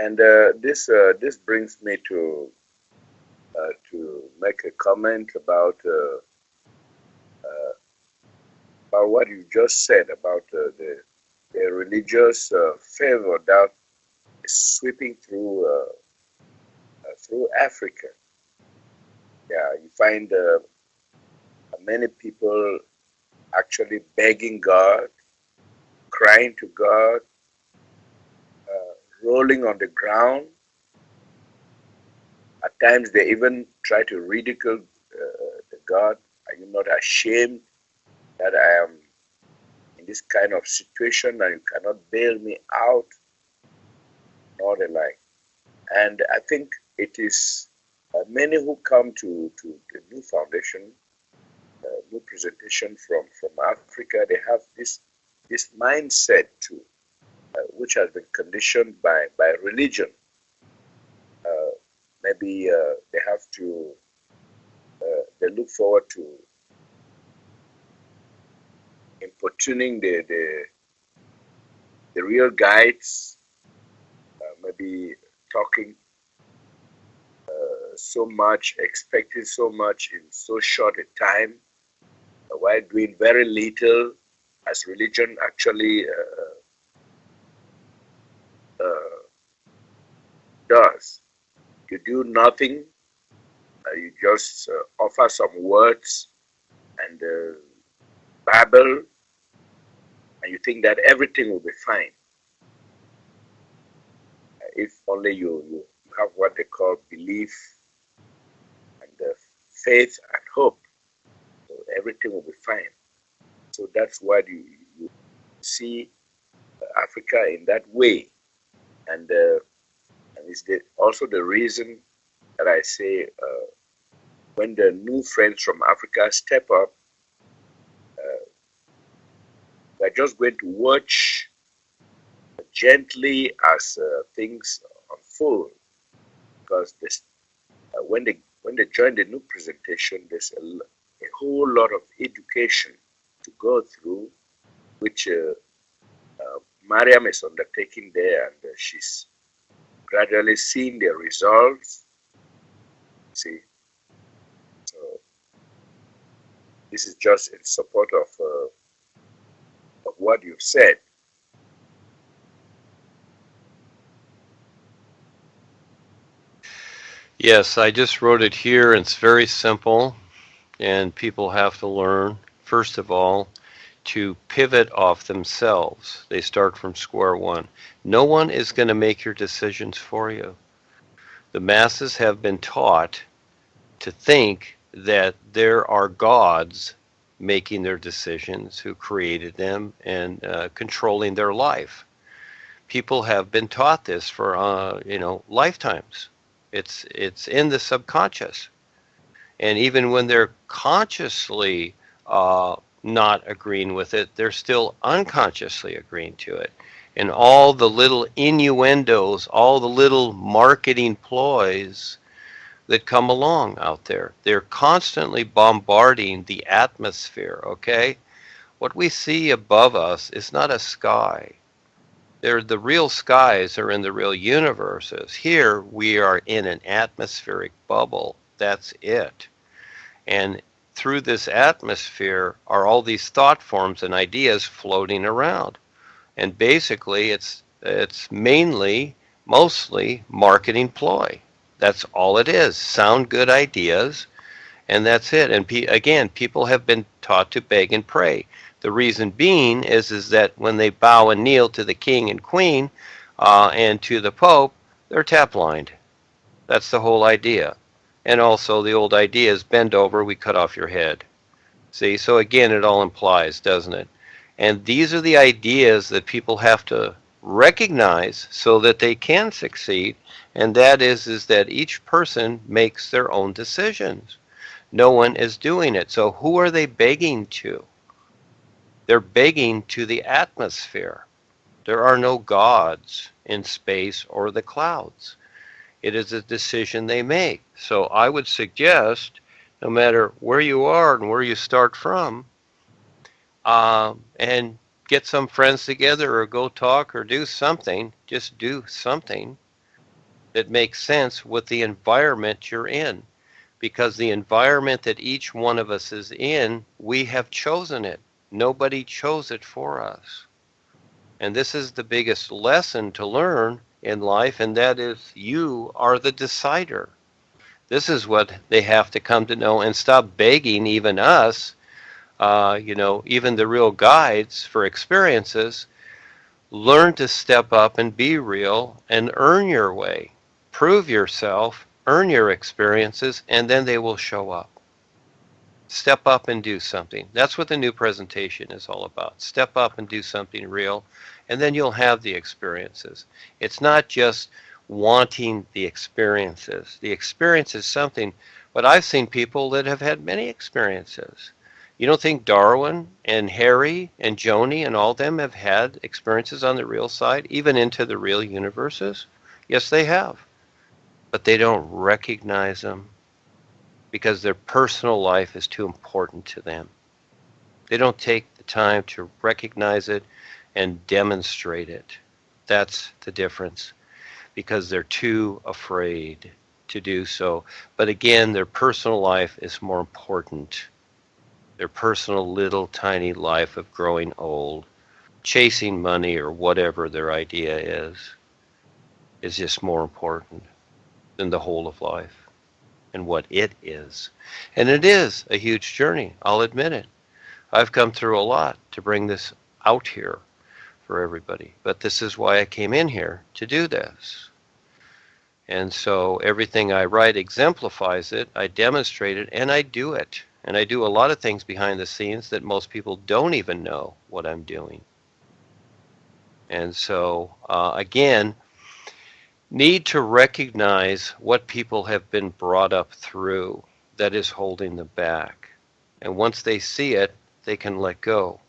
And this brings me to make a comment uh, about what you just said about the religious favor that is sweeping through Africa. Yeah, you find many people actually begging God, crying to God, rolling on the ground. At times, they even try to ridicule the God. Are you not ashamed that I am in this kind of situation and you cannot bail me out? Nor the like. And I think it is many who come to the new foundation, new presentation from Africa, they have this mindset too, which has been conditioned by religion. Uh, Maybe they have to, they look forward to importuning the real guides, maybe talking so much, expecting so much in so short a time, while doing very little, as religion actually uh, does. You do nothing, you just offer some words and babble, and you think that everything will be fine. If only you have what they call belief and faith and hope, so everything will be fine. So that's why you see Africa in that way. And it's also the reason that I say when the new friends from Africa step up, uh, we're just going to watch gently as things unfold, because when they join the new presentation, there's a whole lot of education to go through, which Mariam is undertaking there, and she's gradually seeing the results. See, so this is just in support of what you've said. Yes, I just wrote it here. It's very simple, and people have to learn, first of all, to pivot off themselves. They start from square one. No one is going to make your decisions for you. The masses have been taught to think that there are gods making their decisions, who created them and controlling their life. People have been taught this for lifetimes. It's in the subconscious, and even when they're consciously not agreeing with it, they're still unconsciously agreeing to it. And all the little innuendos, all the little marketing ploys that come along out there, they're constantly bombarding the atmosphere, okay? What we see above us is not a sky. The real skies are in the real universes. Here we are in an atmospheric bubble. That's it. And through this atmosphere are all these thought forms and ideas floating around. And basically it's mostly marketing ploy. That's all it is. Sound good ideas, and that's it. And again, people have been taught to beg and pray. The reason being is that when they bow and kneel to the king and queen and to the pope, they're tap lined. That's the whole idea. And also the old idea is bend over, we cut off your head. See, so again, it all implies, doesn't it? And these are the ideas that people have to recognize so that they can succeed. And that is that each person makes their own decisions. No one is doing it. So who are they begging to? They're begging to the atmosphere. There are no gods in space or the clouds. It is a decision they make. So I would suggest, no matter where you are and where you start from, and get some friends together or go talk or do something, just do something, that makes sense with the environment you're in. Because the environment that each one of us is in, we have chosen it. Nobody chose it for us. And this is the biggest lesson to learn in life, and that is you are the decider. This is what they have to come to know and stop begging even us, even the real guides for experiences. Learn to step up and be real and earn your way. Prove yourself, earn your experiences, and then they will show up. Step up and do something. That's what the new presentation is all about. Step up and do something real, and then you'll have the experiences. It's not just wanting the experiences. The experience is something, but I've seen people that have had many experiences. You don't think Darwin and Harry and Joni and all them have had experiences on the real side, even into the real universes? Yes, they have. But they don't recognize them because their personal life is too important to them. They don't take the time to recognize it and demonstrate it. That's the difference, because they're too afraid to do so. But again, their personal life is more important. Their personal little tiny life of growing old, chasing money or whatever their idea is just more important than the whole of life and what it is. And it is a huge journey, I'll admit it. I've come through a lot to bring this out here for everybody. But this is why I came in here, to do this. And so everything I write exemplifies it, I demonstrate it, and I do it. And I do a lot of things behind the scenes that most people don't even know what I'm doing. And so, again, need to recognize what people have been brought up through that is holding them back. And once they see it, they can let go.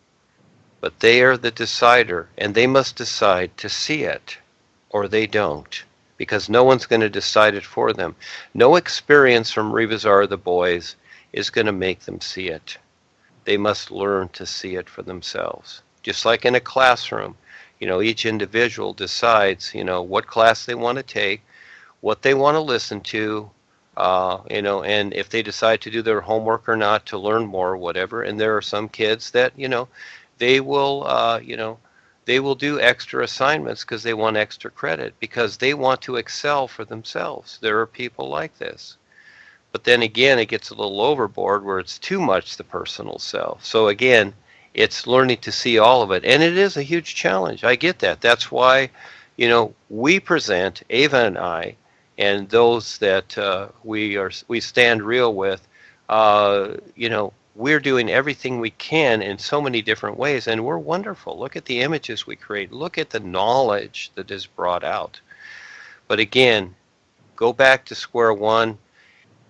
But they are the decider, and they must decide to see it, or they don't, because no one's going to decide it for them. No experience from Rebazar the boys is going to make them see it. They must learn to see it for themselves. Just like in a classroom, each individual decides, what class they want to take, what they want to listen to, and if they decide to do their homework or not, to learn more, whatever. And there are some kids that, they will, they will do extra assignments because they want extra credit, because they want to excel for themselves. There are people like this. But then again, it gets a little overboard where it's too much the personal self. So again, it's learning to see all of it. And it is a huge challenge. I get that. That's why, we present, Ava and I, and those that we stand real with, we're doing everything we can in so many different ways, and we're wonderful. Look at the images we create. Look at the knowledge that is brought out. But again, go back to square one.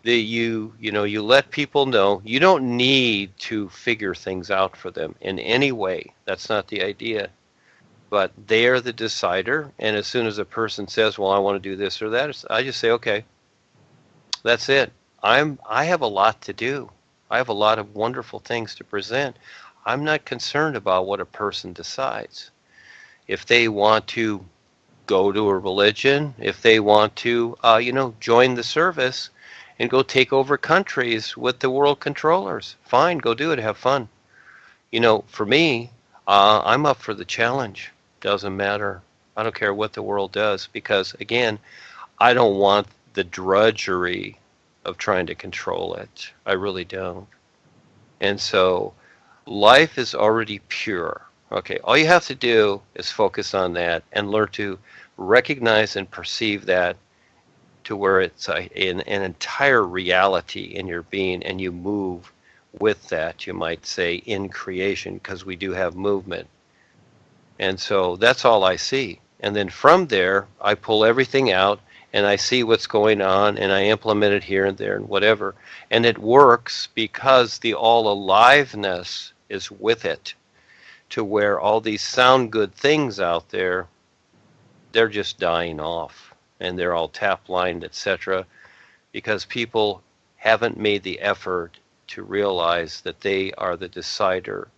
You let people know. You don't need to figure things out for them in any way. That's not the idea. But they are the decider, and as soon as a person says, well, I want to do this or that, I just say, okay, that's it. I have a lot to do. I have a lot of wonderful things to present. I'm not concerned about what a person decides. If they want to go to a religion, if they want to, join the service and go take over countries with the world controllers, fine, go do it, have fun. For me, I'm up for the challenge. Doesn't matter. I don't care what the world does, because, again, I don't want the drudgery of trying to control it. I really don't. And so life is already pure. Okay, all you have to do is focus on that and learn to recognize and perceive that to where it's an entire reality in your being, and you move with that, you might say, in creation, because we do have movement. And so that's all I see. And then from there, I pull everything out, and I see what's going on, and I implement it here and there and whatever. And it works because the all aliveness is with it, to where all these sound good things out there, they're just dying off, and they're all tap lined, etc., because people haven't made the effort to realize that they are the decider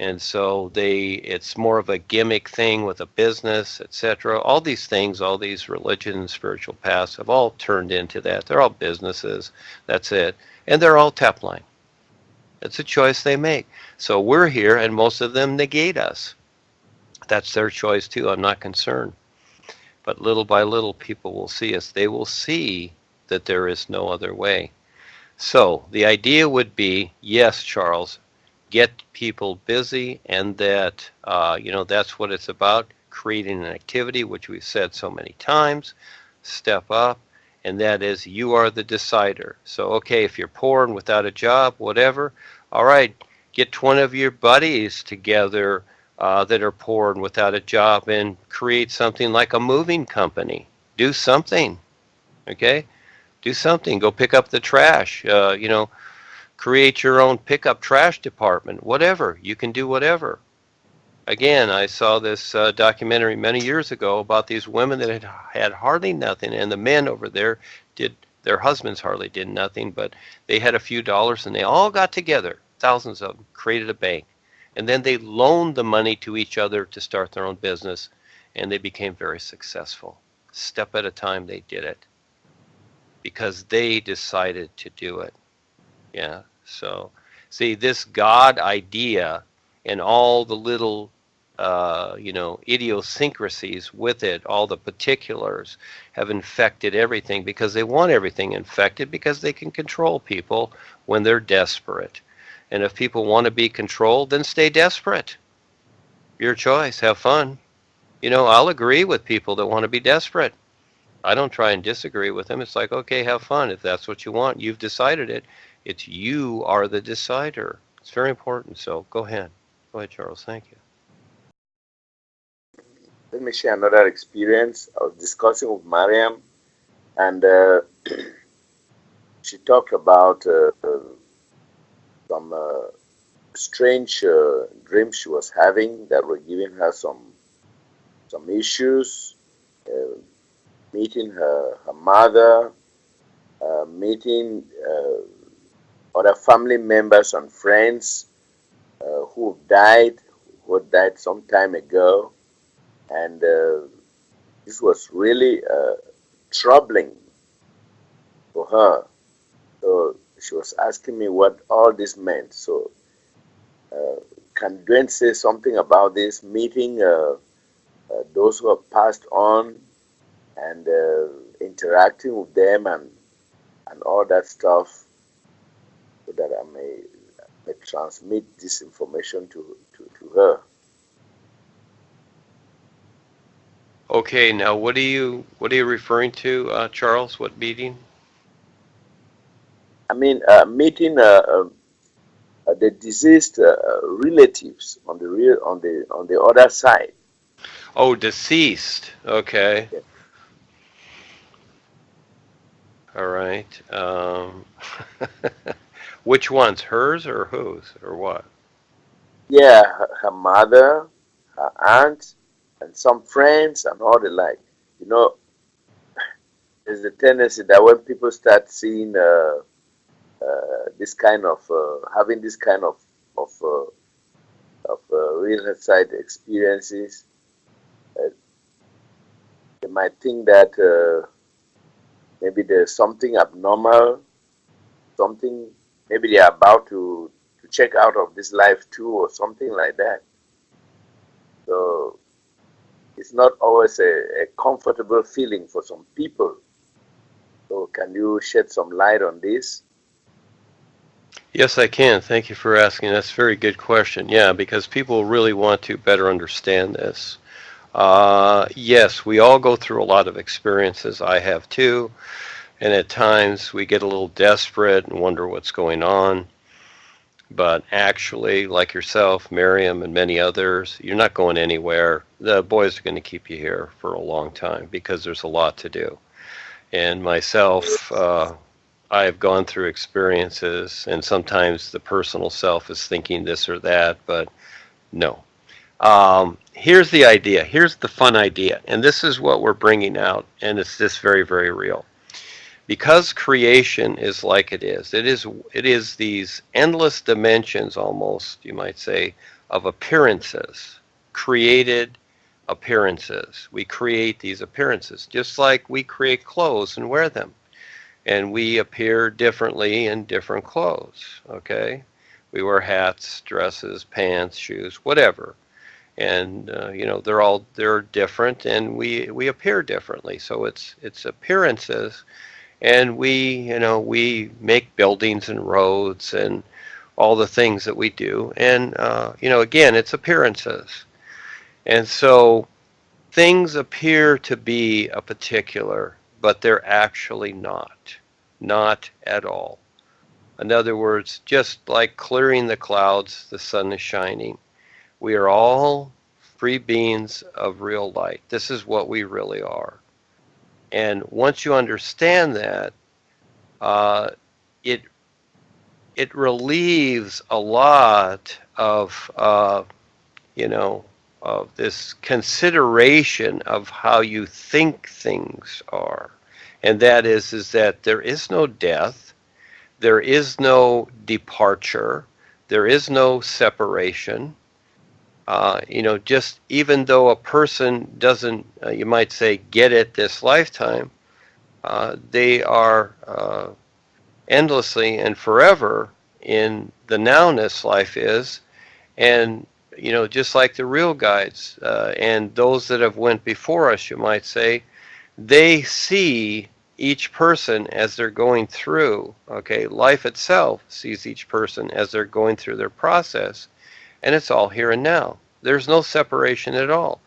And so it's more of a gimmick thing with a business, etc. All these things, all these religions, spiritual paths have all turned into that. They're all businesses. That's it. And they're all tap line. It's a choice they make. So we're here, and most of them negate us. That's their choice too. I'm not concerned. But little by little, people will see us. They will see that there is no other way. So the idea would be, yes, Charles, get people busy, and that that's what it's about, creating an activity, which we've said so many times. Step up, and that is you are the decider. So okay, if you're poor and without a job, whatever, all right, get 20 of your buddies together that are poor and without a job, and create something like a moving company. Do something. Okay, do something. Go pick up the trash. Create your own pickup trash department. Whatever, you can do whatever. Again, I saw this documentary many years ago about these women that had hardly nothing, and the men over there did. Their husbands hardly did nothing, but they had a few dollars, and they all got together, thousands of them, created a bank, and then they loaned the money to each other to start their own business, and they became very successful. Step at a time, they did it because they decided to do it. Yeah. So, see, this God idea and all the little, idiosyncrasies with it, all the particulars have infected everything because they want everything infected because they can control people when they're desperate. And if people want to be controlled, then stay desperate. Your choice. Have fun. I'll agree with people that want to be desperate. I don't try and disagree with them. It's like, okay, have fun. If that's what you want, you've decided it. It's you are the decider. It's very important. So go ahead. Go ahead, Charles. Thank you. Let me share another experience. I was discussing with Mariam, and she talked about some strange dreams she was having that were giving her some issues. Meeting her mother, meeting other family members and friends who had died some time ago, and this was really troubling for her. So she was asking me what all this meant. So can Duane say something about this meeting those who have passed on, and interacting with them and all that stuff, so that I may transmit this information to her. Okay. Now, what are you referring to, Charles? What meeting? I mean, meeting the deceased relatives on the other side. Oh, deceased. Okay. Yeah, All right. Which ones? Hers or whose or what? yeah, her mother, her aunt, and some friends and all the like. You know, there's a tendency that when people start seeing this kind of having this kind of real side experiences, uh, they might think that maybe there's something abnormal, something maybe they're about to check out of this life too, or something like that. So it's not always a comfortable feeling for some people. So can you shed some light on this? Yes, I can. Thank you for asking. That's a very good question. Yeah, because people really want to better understand this. Yes, we all go through a lot of experiences. I have too. And at times we get a little desperate and wonder what's going on. But actually, like yourself, Miriam, and many others, you're not going anywhere. The boys are going to keep you here for a long time because there's a lot to do. And myself, I have gone through experiences, and sometimes the personal self is thinking this or that, but no. Here's the idea. Here's the fun idea. And this is what we're bringing out, and it's this very, very real. Because creation is like it is these endless dimensions, almost, you might say, of appearances, created appearances. We create these appearances, just like we create clothes and wear them. And we appear differently in different clothes, okay? We wear hats, dresses, pants, shoes, whatever. And they're different, and we appear differently. So it's appearances, and we make buildings and roads and all the things that we do. And again, it's appearances. And so things appear to be a particular, but they're actually not at all. In other words, just like clearing the clouds, the sun is shining. We are all free beings of real light. This is what we really are. And once you understand that, uh, it it relieves a lot of of this consideration of how you think things are, and that is that there is no death, there is no departure, there is no separation. Just even though a person doesn't, you might say, get it this lifetime, they are endlessly and forever in the nowness life is. And just like the real guides and those that have went before us, you might say, they see each person as they're going through. Okay, life itself sees each person as they're going through their process, and it's all here and now. There's no separation at all.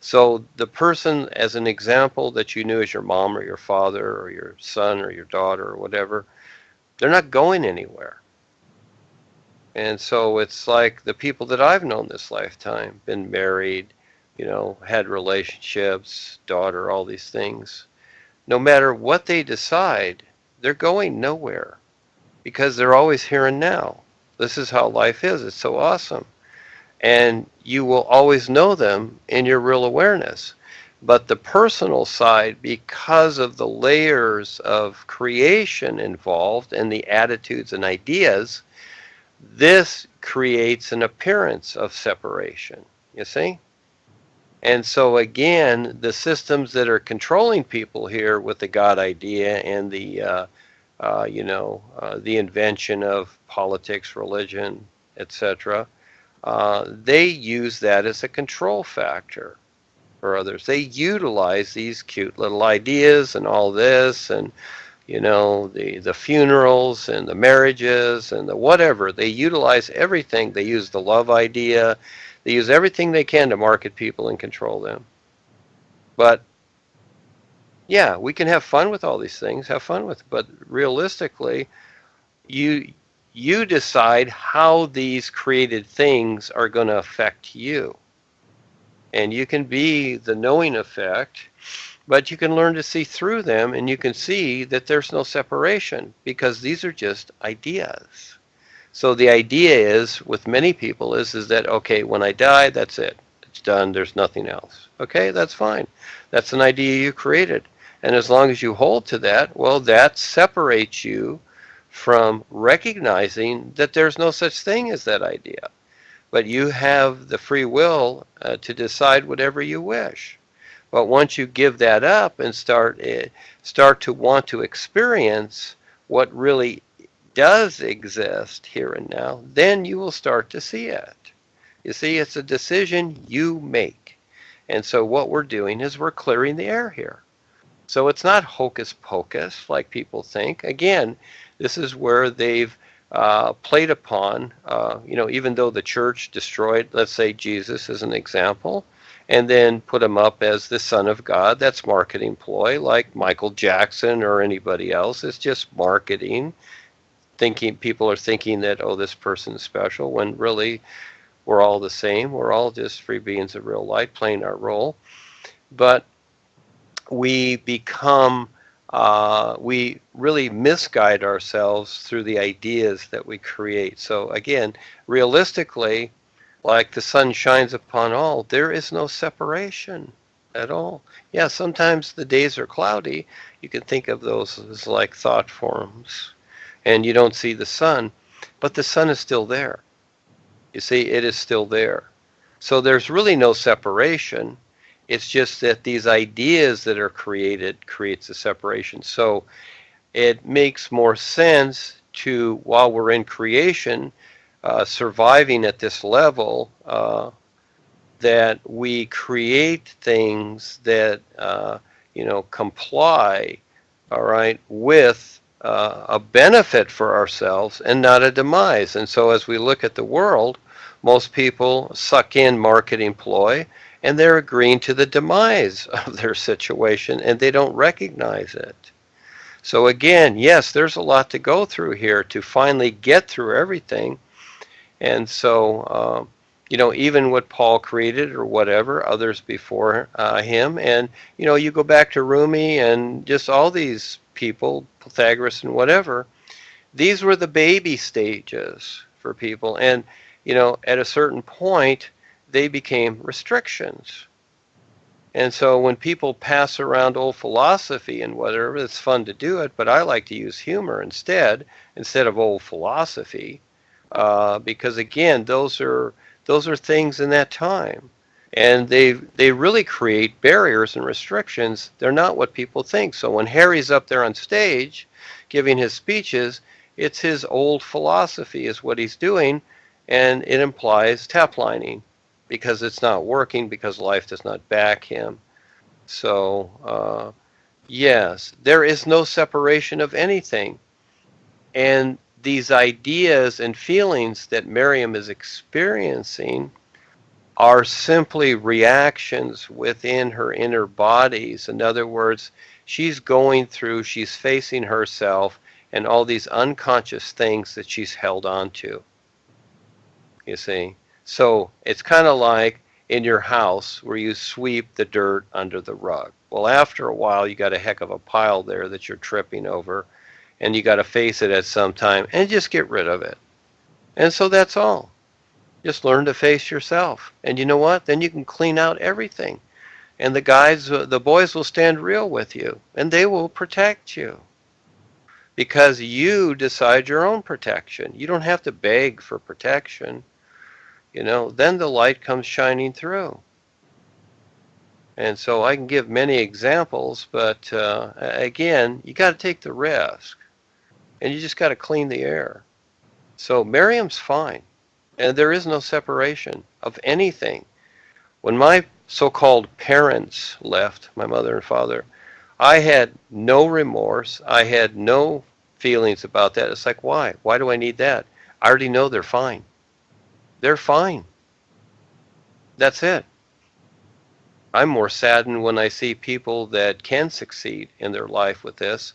So the person, as an example, that you knew as your mom or your father or your son or your daughter or whatever, they're not going anywhere. And so it's like the people that I've known this lifetime, been married, had relationships, daughter, all these things. No matter what they decide, they're going nowhere because they're always here and now. This is how life is. It's so awesome. And you will always know them in your real awareness. But the personal side, because of the layers of creation involved and the attitudes and ideas, this creates an appearance of separation, you see? And so again, the systems that are controlling people here with the God idea and the invention of politics, religion, etc., they use that as a control factor for others. They utilize these cute little ideas and all this, and the funerals and the marriages and the whatever. They utilize everything. They use the love idea. They use everything they can to market people and control them. But yeah, we can have fun with all these things, have fun with it, but realistically, you decide how these created things are going to affect you. And you can be the knowing effect, but you can learn to see through them, and you can see that there's no separation because these are just ideas. So the idea is, with many people, is that, okay, when I die, that's it. It's done. There's nothing else. Okay, that's fine. That's an idea you created. And as long as you hold to that, well, that separates you from recognizing that there's no such thing as that idea. But you have the free will to decide whatever you wish. But once you give that up and start to want to experience what really does exist here and now, then you will start to see it. You see, it's a decision you make. And so what we're doing is we're clearing the air here. So it's not hocus pocus like people think. Again, this is where they've played upon, even though the church destroyed, let's say, Jesus as an example, and then put him up as the Son of God. That's marketing ploy, like Michael Jackson or anybody else. It's just marketing. People are thinking that, oh, this person's special, when really we're all the same. We're all just free beings of real light playing our role. But we we really misguide ourselves through the ideas that we create. So again, realistically, like the sun shines upon all, there is no separation at all. Yeah, sometimes the days are cloudy. You can think of those as like thought forms, and you don't see the sun, but the sun is still there. You see, it is still there. So there's really no separation. It's just that these ideas that are created creates a separation. So it makes more sense to, while we're in creation, surviving at this level, that we create things that comply, all right, with a benefit for ourselves and not a demise. And so as we look at the world, most people suck in marketing ploy and they're agreeing to the demise of their situation and they don't recognize it. So again, yes, there's a lot to go through here to finally get through everything. And so, even what Paul created or whatever, others before him. And, you go back to Rumi and just all these people, Pythagoras and whatever, these were the baby stages for people. And, at a certain point, they became restrictions. And so when people pass around old philosophy and whatever, it's fun to do it, but I like to use humor instead of old philosophy, because again, those are things in that time, and they really create barriers and restrictions. They're not what people think. So when Harry's up there on stage giving his speeches, it's his old philosophy is what he's doing, and it implies taplining because it's not working, because life does not back him. So, yes, there is no separation of anything. And these ideas and feelings that Miriam is experiencing are simply reactions within her inner bodies. In other words, she's facing herself and all these unconscious things that she's held on to. You see? So it's kind of like in your house where you sweep the dirt under the rug. Well, after a while, you got a heck of a pile there that you're tripping over, and you got to face it at some time and just get rid of it. And so that's all. Just learn to face yourself. And you know what? Then you can clean out everything. And the boys will stand real with you, and they will protect you. Because you decide your own protection. You don't have to beg for protection. Then the light comes shining through. And so I can give many examples, but again, you got to take the risk. And you just got to clean the air. So Miriam's fine. And there is no separation of anything. When my so-called parents left, my mother and father, I had no remorse. I had no feelings about that. It's like, why? Why do I need that? I already know they're fine. They're fine. That's it. I'm more saddened when I see people that can succeed in their life with this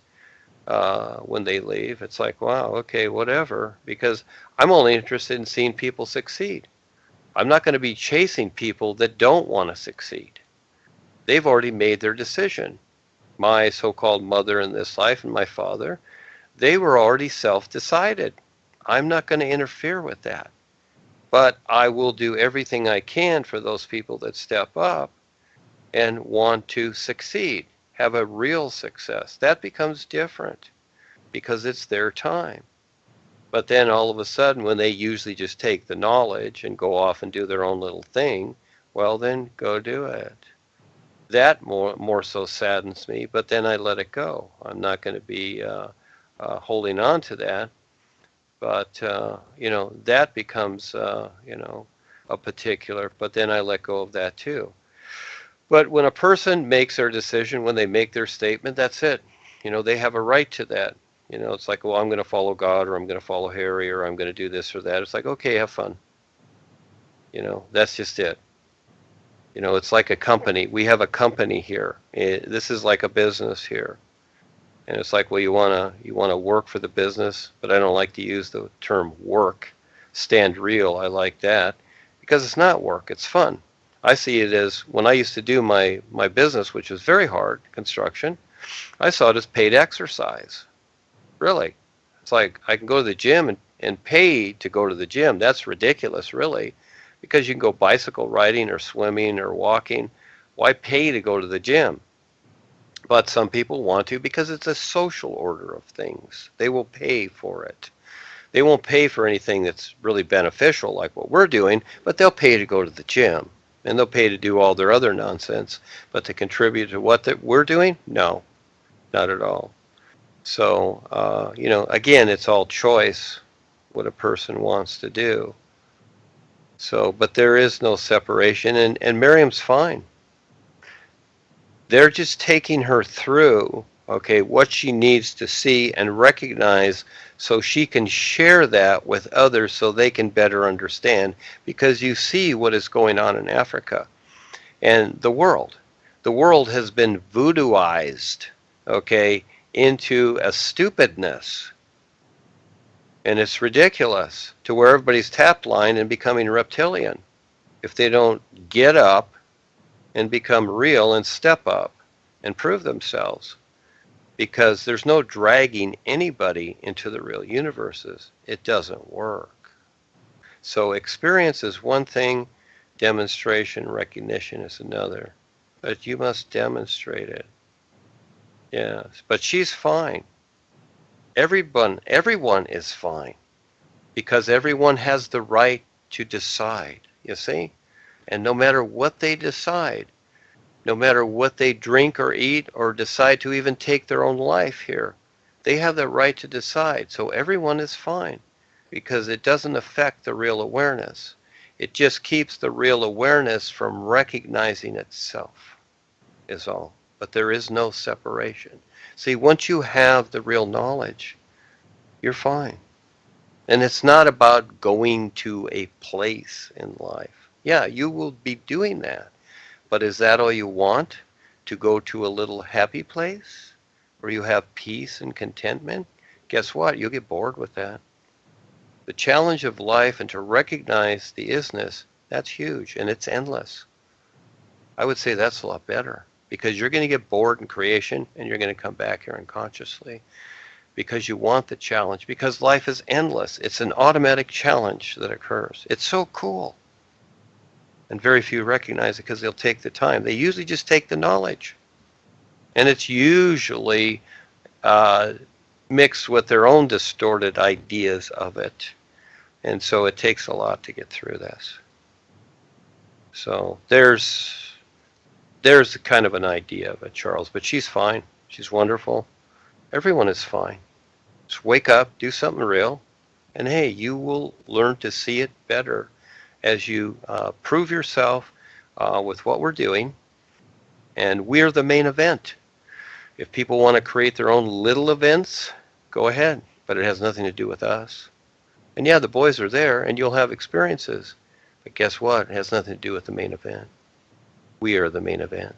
when they leave. It's like, wow, okay, whatever, because I'm only interested in seeing people succeed. I'm not going to be chasing people that don't want to succeed. They've already made their decision. My so-called mother in this life and my father, they were already self-decided. I'm not going to interfere with that. But I will do everything I can for those people that step up and want to succeed, have a real success. That becomes different because it's their time. But then all of a sudden, when they usually just take the knowledge and go off and do their own little thing, well, then go do it. That more so saddens me, but then I let it go. I'm not going to be holding on to that. But, that becomes, a particular, but then I let go of that too. But when a person makes their decision, when they make their statement, that's it. They have a right to that. It's like, well, I'm going to follow God, or I'm going to follow Harry, or I'm going to do this or that. It's like, okay, have fun. That's just it. It's like a company. We have a company here. This is like a business here. And it's like, well, you wanna work for the business, but I don't like to use the term work. Stand real, I like that, because it's not work, it's fun. I see it as, when I used to do my business, which was very hard, construction, I saw it as paid exercise. Really. It's like, I can go to the gym and pay to go to the gym. That's ridiculous, really, because you can go bicycle riding or swimming or walking. Why pay to go to the gym? But some people want to because it's a social order of things. They will pay for it. They won't pay for anything that's really beneficial like what we're doing, but they'll pay to go to the gym. And they'll pay to do all their other nonsense. But to contribute to what that we're doing, no, not at all. So, again, it's all choice, what a person wants to do. So, but there is no separation, and Miriam's fine. They're just taking her through, okay, what she needs to see and recognize so she can share that with others so they can better understand, because you see what is going on in Africa and the world. The world has been voodooized, okay, into a stupidness. And it's ridiculous to where everybody's tap line and becoming reptilian if they don't get up and become real and step up and prove themselves. Because there's no dragging anybody into the real universes. It doesn't work. So experience is one thing, demonstration, recognition is another. But you must demonstrate it. Yes, but she's fine. Everyone is fine, because everyone has the right to decide, you see? And no matter what they decide, no matter what they drink or eat or decide to even take their own life here, they have the right to decide. So everyone is fine, because it doesn't affect the real awareness. It just keeps the real awareness from recognizing itself, is all. But there is no separation. See, once you have the real knowledge, you're fine. And it's not about going to a place in life. Yeah, you will be doing that. But is that all you want? To go to a little happy place where you have peace and contentment? Guess what? You'll get bored with that. The challenge of life and to recognize the isness, that's huge, and it's endless. I would say that's a lot better, because you're going to get bored in creation and you're going to come back here unconsciously because you want the challenge, because life is endless. It's an automatic challenge that occurs. It's so cool. And very few recognize it because they'll take the time. They usually just take the knowledge. And it's usually mixed with their own distorted ideas of it. And so it takes a lot to get through this. So there's kind of an idea of it, Charles. But she's fine. She's wonderful. Everyone is fine. Just wake up, do something real, and hey, you will learn to see it better as you prove yourself with what we're doing. And we're the main event. If people want to create their own little events, go ahead, but it has nothing to do with us. And yeah, the boys are there, and you'll have experiences. But guess what? It has nothing to do with the main event. We are the main event.